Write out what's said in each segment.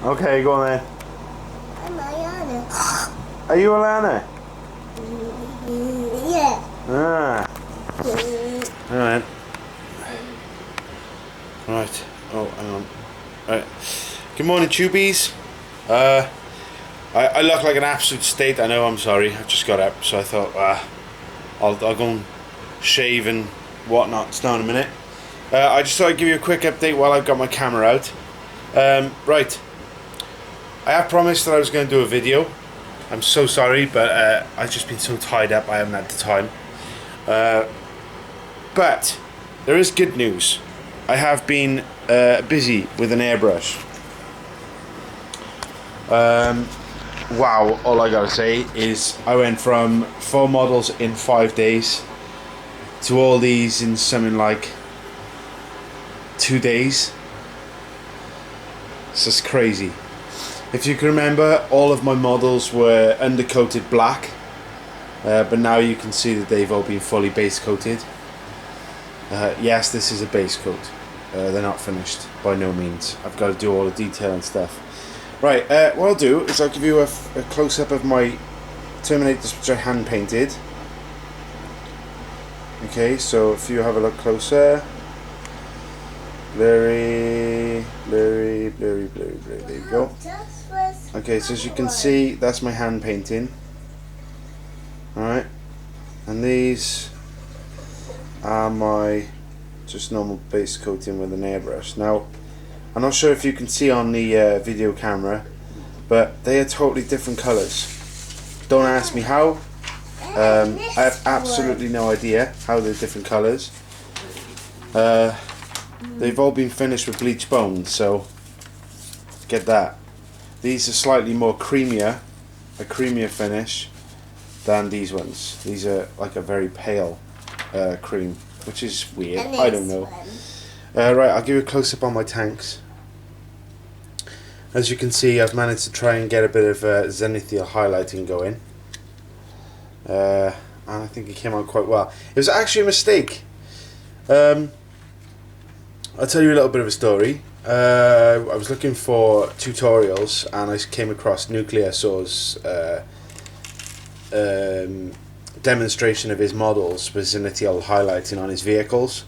Okay, go on then. I'm Ayana. Are you Alana? Yeah. Ah. Alright. Right. Oh, hang on. Right. Good morning, tubies. I look like an absolute state. I know, I'm sorry. I've just got up, so I thought, I'll go and shave and whatnot. It's now in a minute. I just thought I'd give you a quick update while I've got my camera out. Right. I have promised that I was going to do a video. I'm so sorry, but I've just been so tied up. I haven't had the time. But there is good news. I have been busy with an airbrush. Wow, all I gotta say is I went from 4 models in 5 days to all these in something like 2 days. It's just crazy. If you can remember, all of my models were undercoated black, but now you can see that they've all been fully base coated. Yes, this is a base coat. They're not finished by no means. I've got to do all the detail and stuff. Right, what I'll do is I'll give you a close-up of my Terminators which I hand painted. Okay, so if you have a look closer. Blurry, blurry, blurry, blurry, blurry. There you go. Okay, so as you can see, that's my hand painting. Alright, and these are my just normal base coating with an airbrush. Now, I'm not sure if you can see on the video camera, but they are totally different colours. Don't ask me how. I have absolutely no idea how they're different colours. They've all been finished with bleach bones, so get that. These are slightly more creamier, a creamier finish than these ones. These are like a very pale cream, which is weird. I don't know. Right, I'll give you a close-up on my tanks. As you can see, I've managed to try and get a bit of zenithal highlighting going. And I think it came out quite well. It was actually a mistake. I'll tell you a little bit of a story. I was looking for tutorials and I came across Nuclear Saw's demonstration of his models with zenithal highlighting on his vehicles,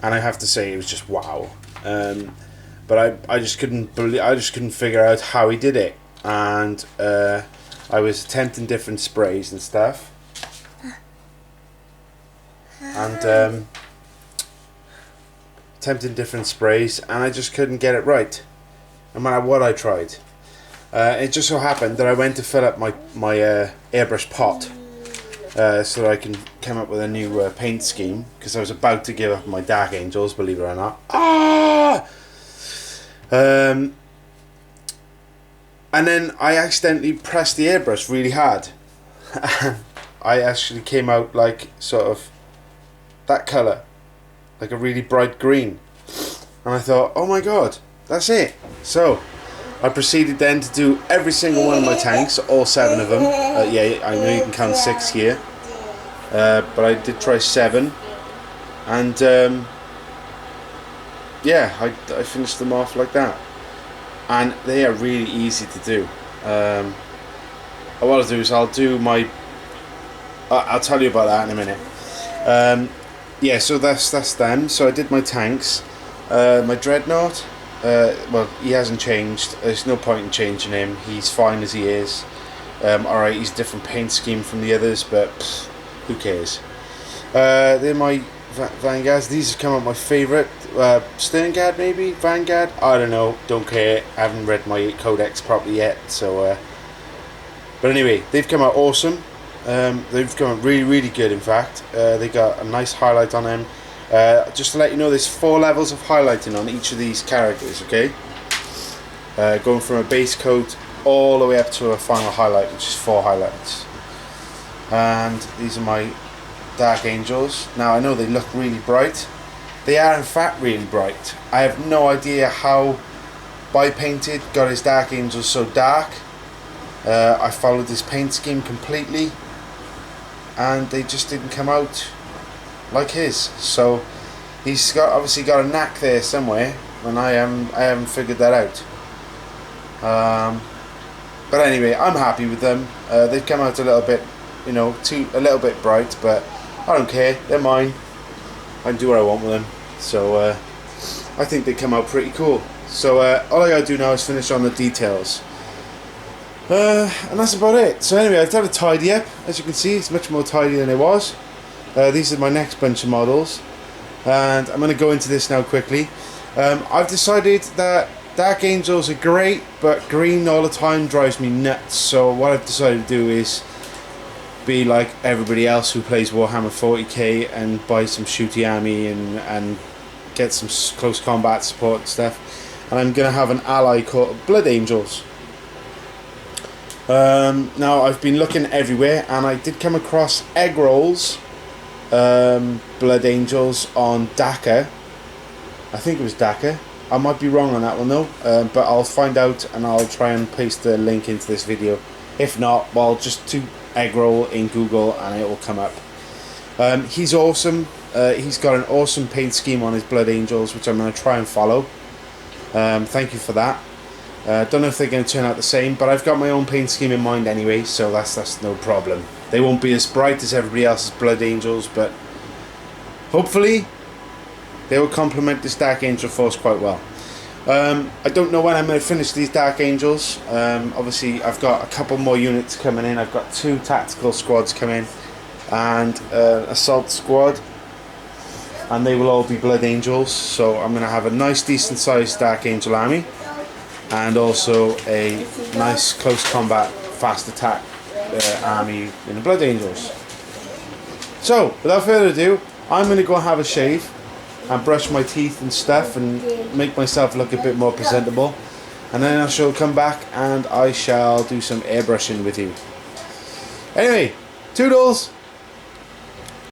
and I have to say it was just wow. But I just couldn't believe, I just couldn't figure out how he did it, and I was attempting different sprays and stuff, and attempting different sprays, and I just couldn't get it right, no matter what I tried. It just so happened that I went to fill up my airbrush pot so that I can come up with a new paint scheme, because I was about to give up my Dark Angels, believe it or not. And then I accidentally pressed the airbrush really hard. I actually came out like sort of that colour, like a really bright green, and I thought, oh my god, that's it. So I proceeded then to do every single one of my tanks, all 7 of them. Yeah, I know you can count 6 here, but I did try 7, and yeah, I finished them off like that, and they are really easy to do. What I'll do is I'll tell you about that in a minute. Yeah, so that's them. So I did my tanks. My Dreadnought, well, he hasn't changed. There's no point in changing him. He's fine as he is. Alright, he's a different paint scheme from the others, but who cares? They're my Vanguards. These have come out my favourite. Sterngard maybe? Vanguard? I don't know. Don't care. I haven't read my codex properly yet. So, but anyway, they've come out awesome. They've come out really, really good, in fact. They got a nice highlight on them. Just to let you know, there's 4 levels of highlighting on each of these characters, okay? Going from a base coat all the way up to a final highlight, which is 4 highlights. And these are my Dark Angels. Now, I know they look really bright. They are, in fact, really bright. I have no idea how Bipainted got his Dark Angels so dark. I followed his paint scheme completely, and they just didn't come out like his. So he's obviously got a knack there somewhere, and I haven't figured that out. But anyway, I'm happy with them. They've come out a little bit, you know, a little bit bright, but I don't care. They're mine. I can do what I want with them. So I think they come out pretty cool. So all I gotta do now is finish on the details. And that's about it. So anyway, I've done a tidy up. As you can see, it's much more tidy than it was. These are my next bunch of models. And I'm going to go into this now quickly. I've decided that Dark Angels are great, but green all the time drives me nuts. So what I've decided to do is be like everybody else who plays Warhammer 40k and buy some Shooty Army and get some close combat support and stuff. And I'm going to have an ally called Blood Angels. Now I've been looking everywhere and I did come across egg rolls, Blood Angels on Dakar. I think it was Dakar. I might be wrong on that one though, but I'll find out and I'll try and paste the link into this video. If not, well, just do egg roll in Google and it will come up. He's awesome. He's got an awesome paint scheme on his Blood Angels, which I'm going to try and follow. Thank you for that. Don't know if they're going to turn out the same, but I've got my own paint scheme in mind anyway, so that's no problem. They won't be as bright as everybody else's Blood Angels, but hopefully they will complement this Dark Angel force quite well. I don't know when I'm going to finish these Dark Angels. Obviously I've got a couple more units coming in. I've got 2 tactical squads coming and assault squad, and they will all be Blood Angels, so I'm going to have a nice decent sized Dark Angel army and also a nice close combat fast attack army in the Blood Angels. So without further ado, I'm going to go have a shave and brush my teeth and stuff and make myself look a bit more presentable, and then I shall come back and I shall do some airbrushing with you. Anyway, toodles!